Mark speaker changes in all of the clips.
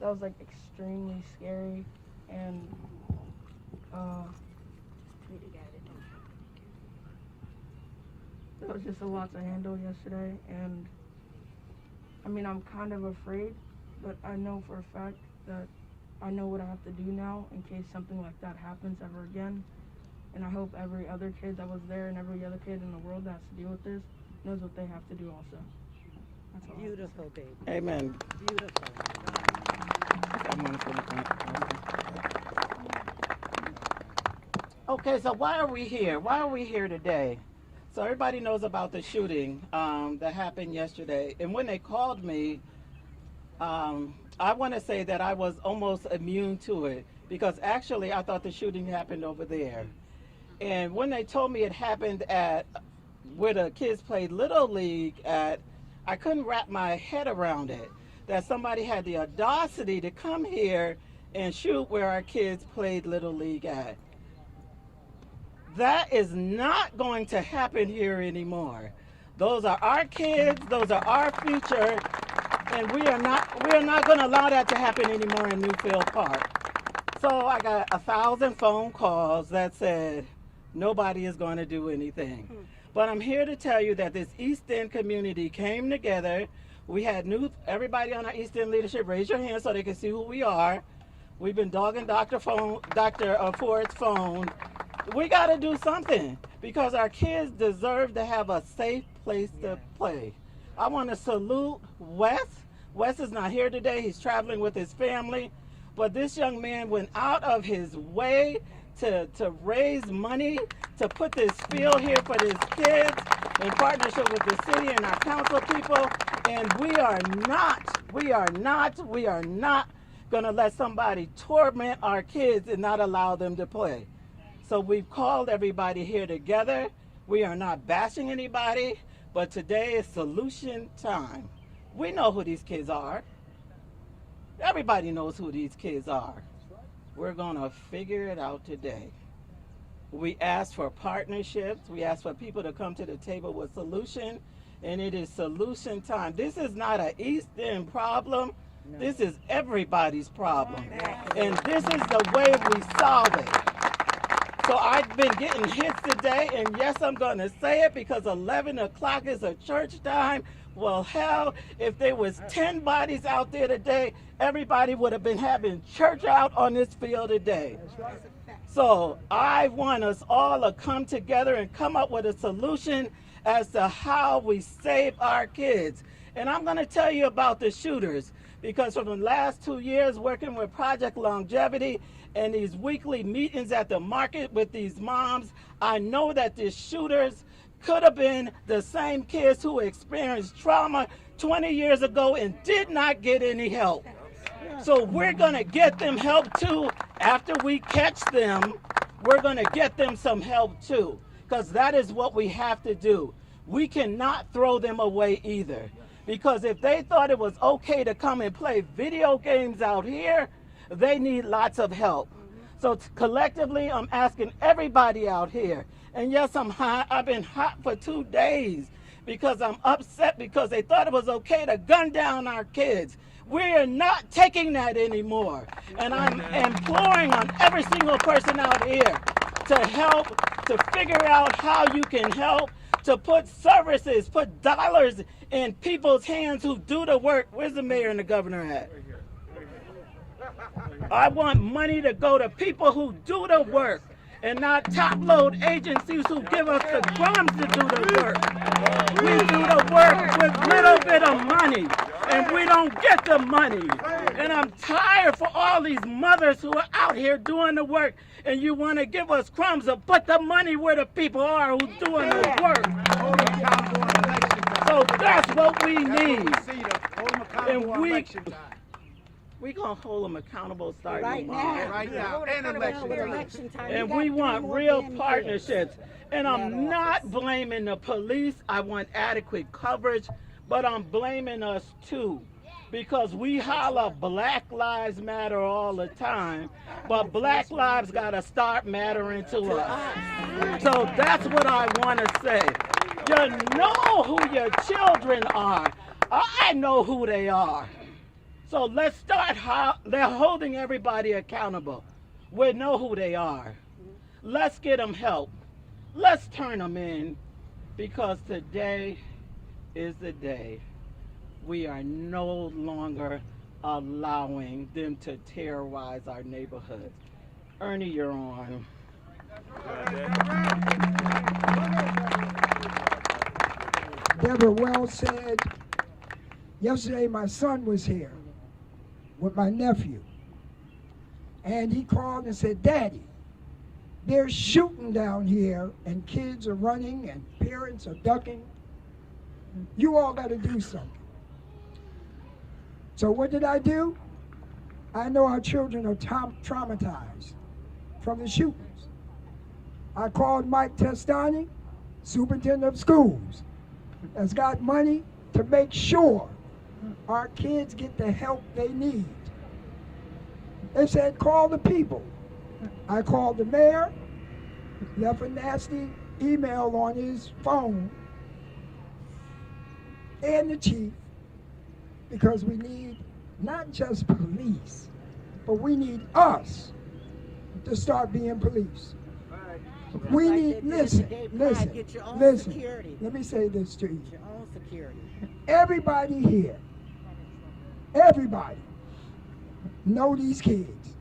Speaker 1: that was like extremely scary, and that was just a lot to handle yesterday. And I mean, I'm kind of afraid, but I know for a fact that I know what I have to do now in case something like that happens ever again. And I hope every other kid that was there and every other kid in the world that has to deal with this knows what they have to do also. That's all.
Speaker 2: Beautiful, baby.
Speaker 3: Amen.
Speaker 2: Beautiful.
Speaker 3: Okay, so why are we here? Why are we here today? So everybody knows about the shooting that happened yesterday. And when they called me, I want to say that I was almost immune to it because actually I thought the shooting happened over there. And when they told me it happened at where the kids played Little League at, I couldn't wrap my head around it. That somebody had the audacity to come here and shoot where our kids played Little League at. That is not going to happen here anymore. Those are our kids, those are our future, and we are not going to allow that to happen anymore in Newfield Park. So I got 1,000 phone calls that said nobody is going to do anything. But I'm here to tell you that this East End community came together. We had everybody on our East End leadership raise your hand so they can see who we are. We've been dogging Dr. Ford's phone. We got to do something because our kids deserve to have a safe place to play. I want to salute Wes. Wes is not here today. He's traveling with his family. But this young man went out of his way to raise money to put this field here for his kids in partnership with the city and our council people. And we are not going to let somebody torment our kids and not allow them to play. So we've called everybody here together. We are not bashing anybody, but today is solution time. We know who these kids are. Everybody knows who these kids are. We're gonna figure it out today. We asked for partnerships. We asked for people to come to the table with solution, and it is solution time. This is not an East End problem. No. This is everybody's problem. And this is the way we solve it. So I've been getting hits today, and yes, I'm going to say it because 11 o'clock is a church time. Well, hell, if there was 10 bodies out there today, everybody would have been having church out on this field today. So I want us all to come together and come up with a solution as to how we save our kids. And I'm going to tell you about the shooters because for the last 2 years working with Project Longevity and these weekly meetings at the market with these moms, I know that these shooters could have been the same kids who experienced trauma 20 years ago and did not get any help. So we're going to get them help too. After we catch them, we're going to get them some help too, because that is what we have to do. We cannot throw them away either, because if they thought it was okay to come and play video games out here, they need lots of help. So collectively, I'm asking everybody out here, and yes, I'm hot. I've been hot for 2 days because I'm upset because they thought it was okay to gun down our kids. We're not taking that anymore. And I'm imploring on every single person out here to help, to figure out how you can help, to put services, put dollars in people's hands who do the work. Where's the mayor and the governor at? I want money to go to people who do the work and not top-load agencies who give us the crumbs to do the work. We do the work with little bit of money, and we don't get the money. And I'm tired for all these mothers who are out here doing the work, and you want to give us crumbs to put the money where the people are who's doing the work. So that's what we need. And we're going to hold them accountable starting tomorrow.
Speaker 2: Right now. And election time.
Speaker 3: And we want real partnerships. And I'm not blaming the police. I want adequate coverage, but I'm blaming us too. Because we holler Black Lives Matter all the time, but Black lives got to start mattering to us. So that's what I want to say. You know who your children are. I know who they are. So let's start they're holding everybody accountable. We know who they are. Let's get them help. Let's turn them in, because today is the day. We are no longer allowing them to terrorize our neighborhoods. Ernie, you're on.
Speaker 4: Deborah well said. Yesterday my son was here with my nephew, and he called and said, "Daddy, they're shooting down here and kids are running and parents are ducking. You all got to do something." So what did I do? I know our children are traumatized from the shootings. I called Mike Testani, superintendent of schools, has got money to make sure our kids get the help they need. They said, call the people. I called the mayor, left a nasty email on his phone, and the chief, because we need not just police, but we need us to start being police. We need, listen,
Speaker 2: Security.
Speaker 4: let me say this to you.
Speaker 2: Your own security.
Speaker 4: Everybody here, everybody know these kids.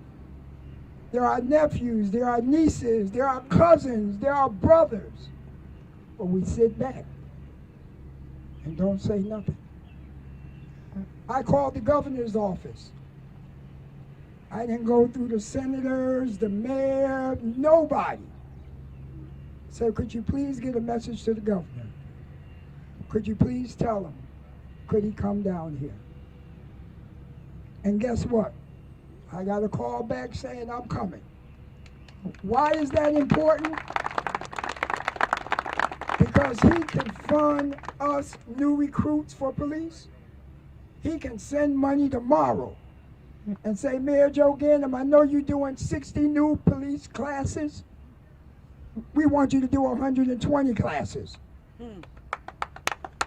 Speaker 4: They're our nephews, they're our nieces, they're our cousins, they're our brothers. But we sit back and don't say nothing. I called the governor's office. I didn't go through the senators, the mayor, nobody. So could you please get a message to the governor? Could you please tell him, could he come down here? And guess what? I got a call back saying I'm coming. Why is that important? Because he can fund us new recruits for police. He can send money tomorrow and say, Mayor Joe Ganim, I know you're doing 60 new police classes. We want you to do 120 classes.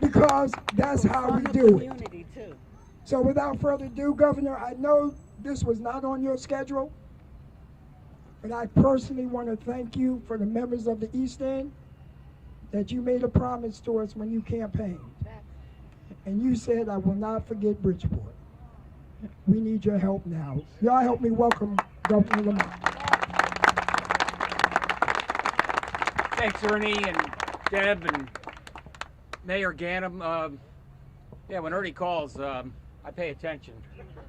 Speaker 4: Because that's how we do it.
Speaker 2: Too.
Speaker 4: So without further ado, Governor, I know this was not on your schedule, but I personally want to thank you for the members of the East End that you made a promise to us when you campaigned. And you said, I will not forget Bridgeport. We need your help now. Y'all help me welcome Governor Lamont.
Speaker 5: Thanks, Ernie and Deb and Mayor Ganim. Yeah, when Ernie calls, I pay attention.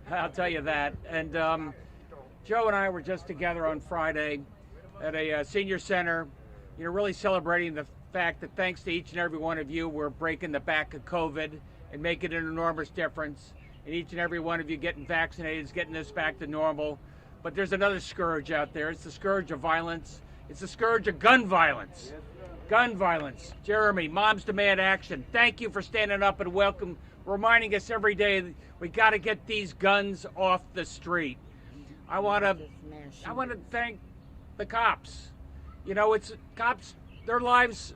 Speaker 5: I'll tell you that. And Joe and I were just together on Friday at a senior center, really celebrating the fact that thanks to each and every one of you, we're breaking the back of COVID and making an enormous difference. And each and every one of you getting vaccinated is getting this back to normal. But there's another scourge out there. It's the scourge of violence. It's the scourge of gun violence. Gun violence. Jeremy, Moms Demand Action, thank you for standing up and reminding us every day that we got to get these guns off the street. I want to thank the cops. It's cops, their lives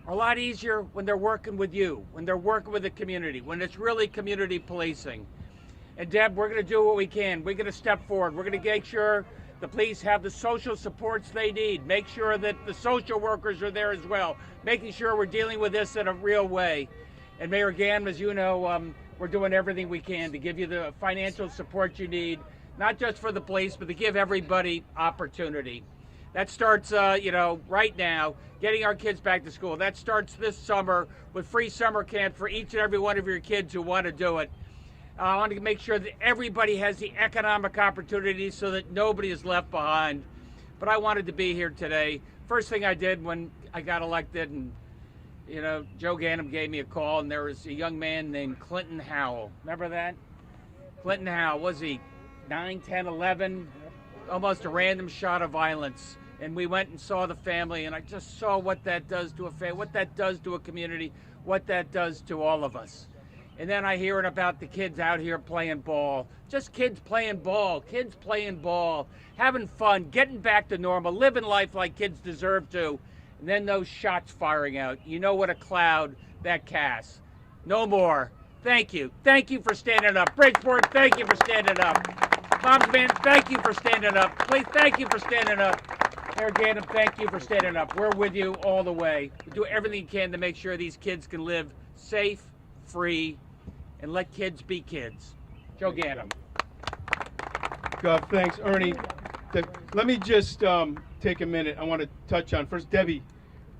Speaker 5: are a lot easier when they're working with you, when they're working with the community, when it's really community policing. And Deb, we're going to do what we can. We're going to step forward. We're going to make sure the police have the social supports they need. Make sure that the social workers are there as well. Making sure we're dealing with this in a real way. And Mayor Ganim, as you know, we're doing everything we can to give you the financial support you need, not just for the police, but to give everybody opportunity. That starts, right now, getting our kids back to school. That starts this summer with free summer camp for each and every one of your kids who want to do it. I want to make sure that everybody has the economic opportunity so that nobody is left behind. But I wanted to be here today. First thing I did when I got elected, and Joe Ganim gave me a call, and there was a young man named Clinton Howell. Remember that? Clinton Howell, was he 9, 10, 11? Almost a random shot of violence. And we went and saw the family, and I just saw what that does to a family, what that does to a community, what that does to all of us. And then I hear about the kids out here playing ball. Just kids playing ball, having fun, getting back to normal, living life like kids deserve to. And then those shots firing out. You know what a cloud that casts. No more. thank you. Thank you for standing up. Bridgeport, thank you for standing up. Mom's Man, thank you for standing up. Please, thank you for standing up. Mayor Ganem, thank you for standing up. We're with you all the way. We do everything we can to make sure these kids can live safe, free, and let kids be kids. Joe Ganem.
Speaker 6: Thanks, Ernie. Let me just take a minute. I want to touch on, first, Debbie,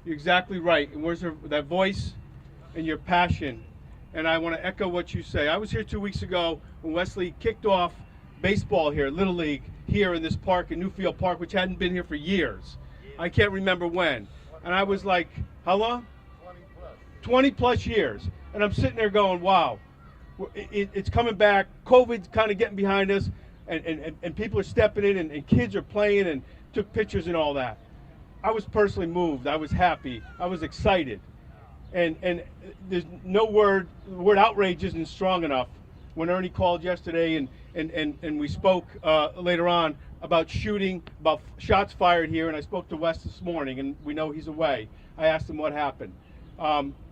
Speaker 6: you're exactly right. And where's that voice and your passion? And I want to echo what you say. I was here 2 weeks ago when Wesley kicked off baseball here, Little League, here in this park, in Newfield Park, which hadn't been here for years. I can't remember when. And I was like, how long? 20 plus years. And I'm sitting there going, wow, it's coming back. COVID's kind of getting behind us. And people are stepping in, and kids are playing and took pictures and all that. I was personally moved. I was happy. I was excited. And there's no word, the word outrage isn't strong enough. When Ernie called yesterday and we spoke later on about shooting, about shots fired here, and I spoke to Wes this morning, and we know he's away. I asked him what happened.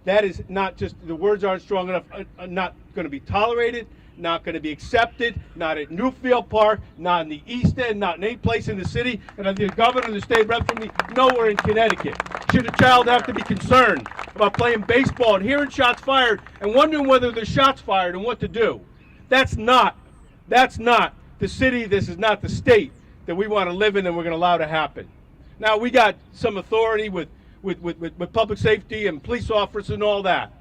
Speaker 6: That is not just, the words aren't strong enough, not going to be tolerated, not going to be accepted, not at Newfield Park, not in the East End, not in any place in the city, and the governor and the state rep from nowhere in Connecticut. Should a child have to be concerned about playing baseball and hearing shots fired and wondering whether there's shots fired and what to do? That's not the city, this is not the state that we want to live in and we're going to allow to happen. Now, we got some authority with public safety and police officers and all that.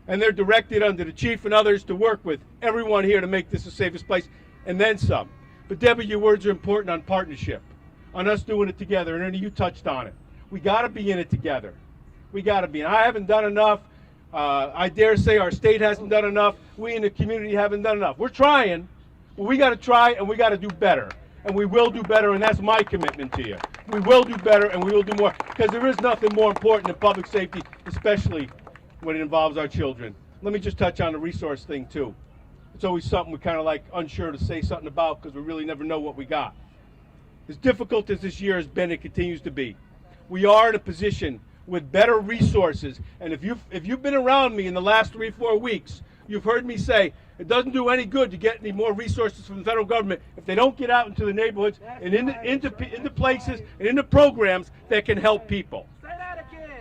Speaker 6: And they're directed under the chief and others to work with everyone here to make this the safest place, and then some. But Debbie, your words are important on partnership, on us doing it together, and Ernie, you touched on it. We got to be in it together. We got to be. And I haven't done enough. I dare say our state hasn't done enough. We in the community haven't done enough. We're trying, but we got to try and we got to do better. And we will do better, and that's my commitment to you. We will do better and we will do more, because there is nothing more important than public safety, especially when it involves our children. Let me just touch on the resource thing too. It's always something we're kind of like unsure to say something about because we really never know what we got. As difficult as this year has been, it continues to be. We are in a position with better resources, and if you've been around me in the last 3-4 weeks, you've heard me say it doesn't do any good to get any more resources from the federal government if they don't get out into the neighborhoods and into places and into programs that can help people.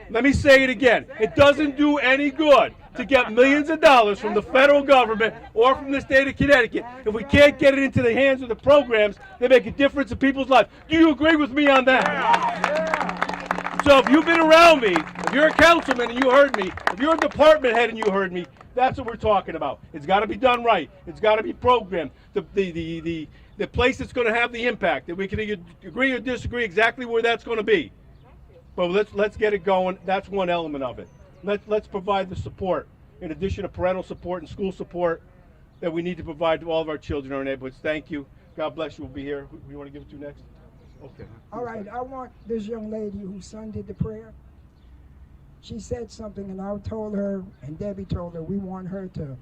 Speaker 6: Let me say it again. It doesn't do any good to get millions of dollars from the federal government or from the state of Connecticut if we can't get it into the hands of the programs that make a difference in people's lives. Do you agree with me on that? So if you've been around me, if you're a councilman and you heard me, if you're a department head and you heard me, that's what we're talking about. It's got to be done right. It's got to be programmed. The place that's going to have the impact, that we can either agree or disagree exactly where that's going to be. But let's get it going. That's one element of it. Let's provide the support, in addition to parental support and school support, that we need to provide to all of our children in our neighborhoods. Thank you. God bless you. We'll be here. Who you want to give it to next? Okay.
Speaker 4: All right, I want this young lady whose son did the prayer. She said something, and I told her, and Debbie told her, we want her to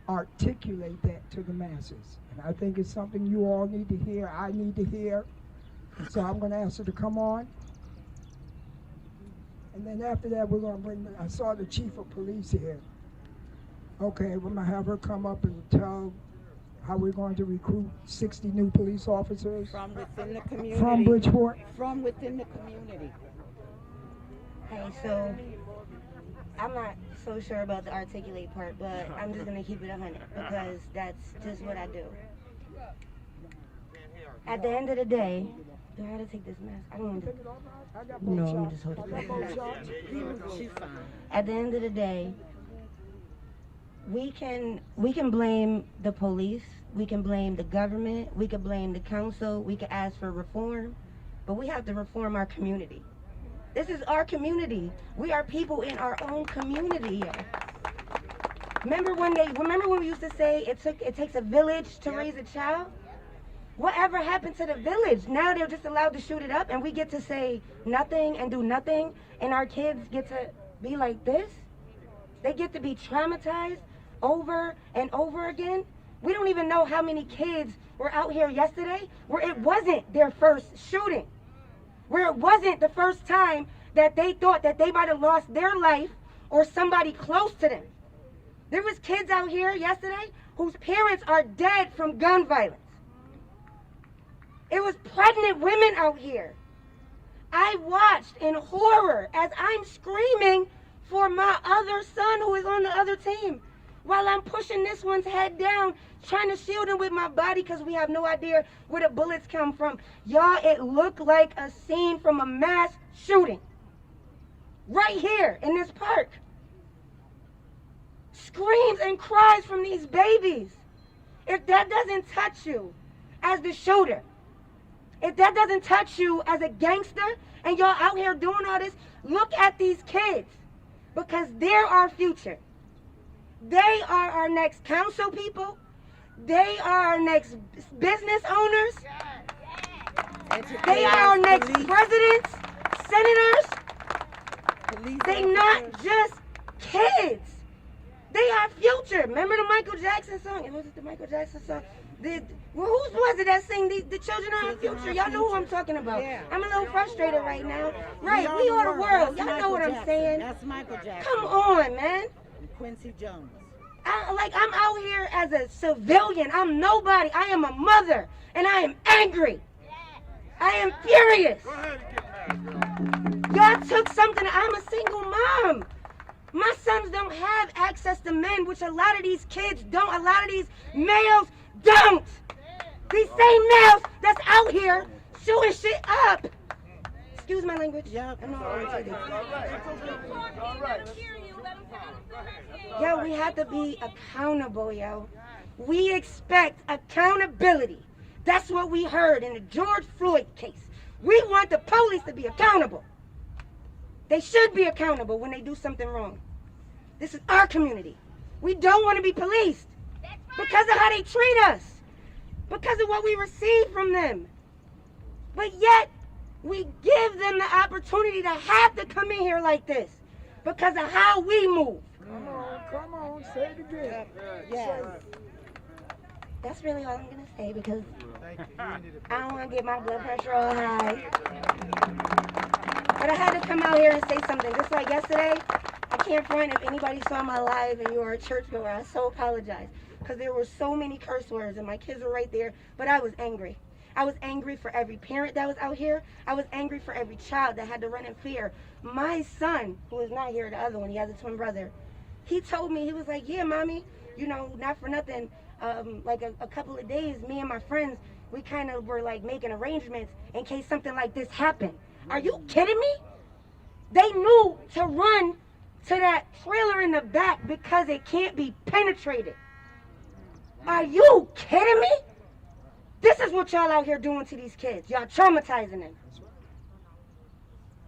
Speaker 4: articulate that to the masses. And I think it's something you all need to hear, I need to hear. So I'm going to ask her to come on. And then after that, we're going to bring, I saw the chief of police here. Okay, we're going to have her come up and tell how we're going to recruit 60 new police officers.
Speaker 2: From within the community.
Speaker 4: From Bridgeport.
Speaker 2: From within the community.
Speaker 7: Hey, so I'm not so sure about the articulate part, but I'm just going to keep it 100 because that's just what I do. At the end of the day, do I have to take this mask? I don't want to. No, I'm just holding it.
Speaker 2: She's fine.
Speaker 7: At the end of the day, we can blame the police, we can blame the government, we can blame the council, we can ask for reform, but we have to reform our community. This is our community. We are people in our own community here. Remember when we used to say it takes a village to raise a child? Whatever happened to the village? Now they're just allowed to shoot it up and we get to say nothing and do nothing, and our kids get to be like this? They get to be traumatized over and over again? We don't even know how many kids were out here yesterday where it wasn't their first shooting, where it wasn't the first time that they thought that they might have lost their life or somebody close to them. There was kids out here yesterday whose parents are dead from gun violence. It was pregnant women out here. I watched in horror as I'm screaming for my other son who is on the other team while I'm pushing this one's head down, trying to shield him with my body because we have no idea where the bullets come from. Y'all, it looked like a scene from a mass shooting right here in this park. Screams and cries from these babies. If that doesn't touch you as the shooter, if that doesn't touch you as a gangster and y'all out here doing all this, look at these kids because they're our future. They are our next council people. They are our next business owners. They are our next presidents, senators. They not just kids. They are future. Remember the Michael Jackson song? Was it the Michael Jackson song? Who was it that sang the children are our future? Y'all know who I'm talking about. Yeah. I'm a little frustrated right now. Right, we are the world. Y'all know what I'm saying.
Speaker 2: That's Michael Jackson.
Speaker 7: Come on, man.
Speaker 2: And Quincy Jones.
Speaker 7: I'm out here as a civilian. I'm nobody. I am a mother, and I am angry. I am furious. Y'all took something. I'm a single mom. My sons don't have access to men, which a lot of these kids don't. A lot of these males don't. These same males that's out here shooting shit up. Excuse my language.
Speaker 2: Yeah.
Speaker 7: Yo, we have to be accountable, yo. We expect accountability. That's what we heard in the George Floyd case. We want the police to be accountable. They should be accountable when they do something wrong. This is our community. We don't want to be policed because of how they treat us, because of what we receive from them. But yet, we give them the opportunity to have to come in here like this because of how we move.
Speaker 4: Come on, say it again.
Speaker 7: Yeah. That's really all I'm going to say because I don't want to get my blood pressure all high. But I had to come out here and say something. Just like yesterday, I can't front if anybody saw my live and you were a churchgoer. I so apologize because there were so many curse words and my kids were right there. But I was angry. I was angry for every parent that was out here. I was angry for every child that had to run in fear. My son, who is not here, the other one, he has a twin brother. He told me, he was like, yeah, mommy, you know, not for nothing, like a couple of days, me and my friends, we kind of were like making arrangements in case something like this happened. Are you kidding me? They knew to run to that trailer in the back because it can't be penetrated. Are you kidding me? This is what y'all out here doing to these kids. Y'all traumatizing them.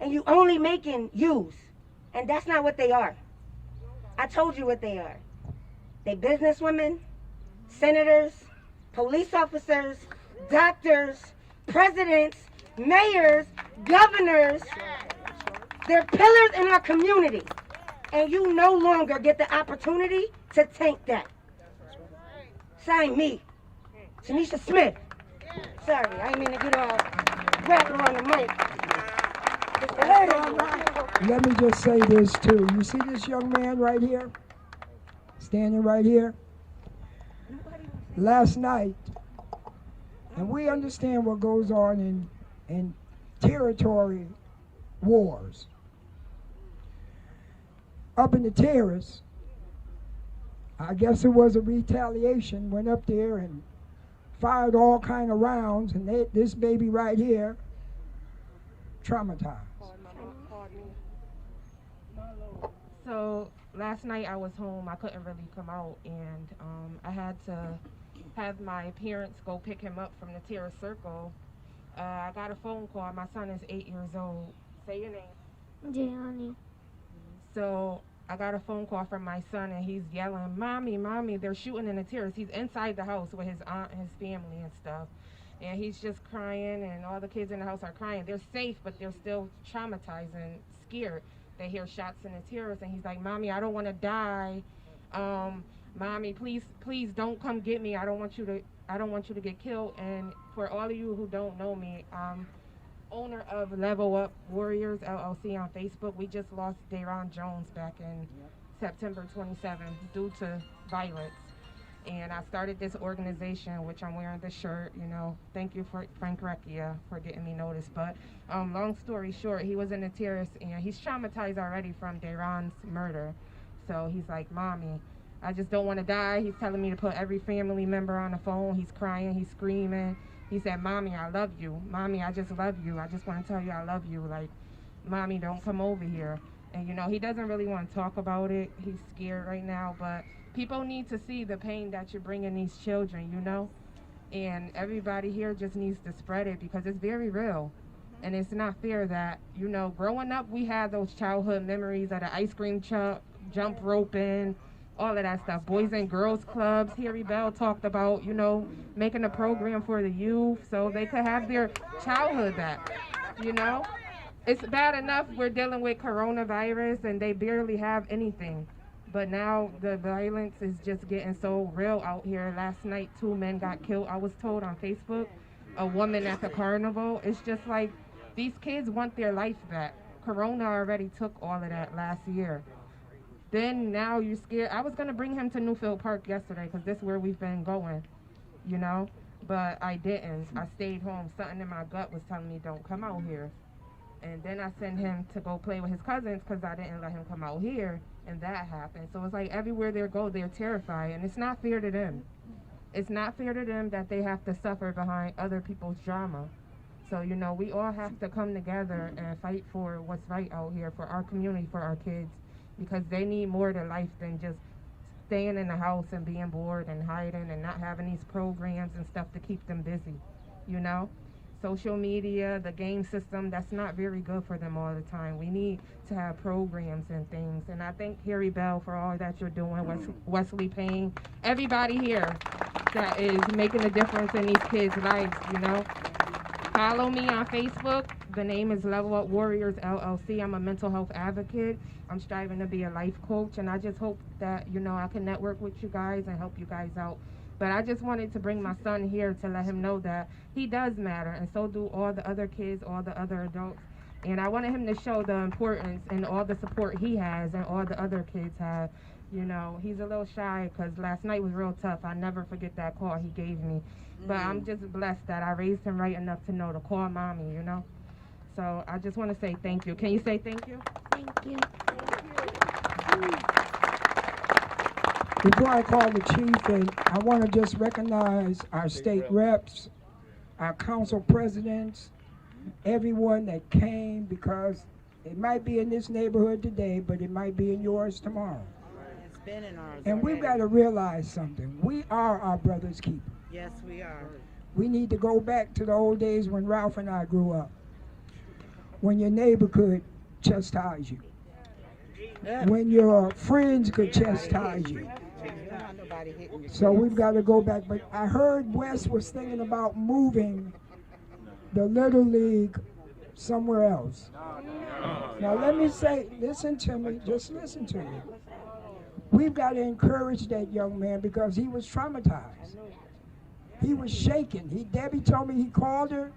Speaker 7: And you only making use. And that's not what they are. I told you what they are. They businesswomen, senators, police officers, doctors, presidents, mayors, governors. They're pillars in our community. And you no longer get the opportunity to tank that. Sign me, Tanisha Smith. Sorry, I didn't mean to get all rapper on the mic.
Speaker 4: Let me just say this too. You see this young man right here? Standing right here? Last night, and we understand what goes on in territory wars. Up in the terrace, I guess it was a retaliation, went up there and fired all kind of rounds, and this baby right here, traumatized.
Speaker 8: So last night I was home. I couldn't really come out, and I had to have my parents go pick him up from the terrace circle. I got a phone call. My son is 8 years old. Say your name.
Speaker 9: Gianni.
Speaker 8: So I got a phone call from my son, and he's yelling, "Mommy, Mommy, they're shooting in the terrace." He's inside the house with his aunt and his family and stuff. And he's just crying, and all the kids in the house are crying. They're safe, but they're still traumatized and scared. They hear shots in the terrace, and he's like, "Mommy, I don't want to die. Mommy, please don't come get me. I don't want you to get killed." And for all of you who don't know me, owner of Level Up Warriors LLC on Facebook. We just lost Dayron Jones back in September 27th due to violence. And I started this organization, which I'm wearing the shirt, you know. Thank you for Frank Recchia for getting me noticed. But long story short, he was in a terrorist, and he's traumatized already from Dayron's murder. So he's like, Mommy, I just don't want to die. He's telling me to put every family member on the phone. He's crying, he's screaming. He said, Mommy, I love you. Mommy, I just love you. I just want to tell you I love you. Like, Mommy, don't come over here. And, you know, he doesn't really want to talk about it. He's scared right now, but people need to see the pain that you're bringing these children, you know? And everybody here just needs to spread it because it's very real. And it's not fair that, you know, growing up, we had those childhood memories of the ice cream truck, jump roping, all of that stuff. Boys and Girls Clubs. Harry Bell talked about, you know, making a program for the youth so they could have their childhood back, you know? It's bad enough we're dealing with coronavirus and they barely have anything. But now the violence is just getting so real out here. Last night, 2 men got killed, I was told on Facebook. A woman at the carnival. It's just like these kids want their life back. Corona already took all of that last year. Then now you're scared. I was going to bring him to Newfield Park yesterday because this is where we've been going, you know. But I didn't. I stayed home. Something in my gut was telling me don't come out here. And then I sent him to go play with his cousins because I didn't let him come out here. And that happened. So it's like everywhere they go, they're terrified. And it's not fair to them. It's not fair to them that they have to suffer behind other people's drama. So, you know, we all have to come together and fight for what's right out here for our community, for our kids. Because they need more to life than just staying in the house and being bored and hiding and not having these programs and stuff to keep them busy, you know? Social media, the game system, that's not very good for them all the time. We need to have programs and things. And I thank Harry Bell for all that you're doing, Wesley Payne, everybody here that is making a difference in these kids' lives, you know. Follow me on Facebook. The name is Level Up Warriors LLC. I'm a mental health advocate. I'm striving to be a life coach, and I just hope that, you know, I can network with you guys and help you guys out. But I just wanted to bring my son here to let him know that he does matter, and so do all the other kids, all the other adults. And I wanted him to show the importance and all the support he has and all the other kids have. You know, he's a little shy because last night was real tough. I never forget that call he gave me. But I'm just blessed that I raised him right enough to know to call Mommy, you know. So I just want to say thank you. Can you say thank you?
Speaker 7: Thank you.
Speaker 4: Before I call the chief, and I want to just recognize our state reps, our council presidents, everyone that came, because it might be in this neighborhood today, but it might be in yours tomorrow.
Speaker 2: It's been in ours.
Speaker 4: And we've got to realize something. We are our brother's keeper.
Speaker 2: Yes, we are.
Speaker 4: We need to go back to the old days when Ralph and I grew up, when your neighbor could chastise you, when your friends could chastise you. So we've got to go back. But I heard Wes was thinking about moving the Little League somewhere else. Now let me say, listen to me, just listen to me. We've got to encourage that young man because he was traumatized. He was shaken. Debbie told me he called her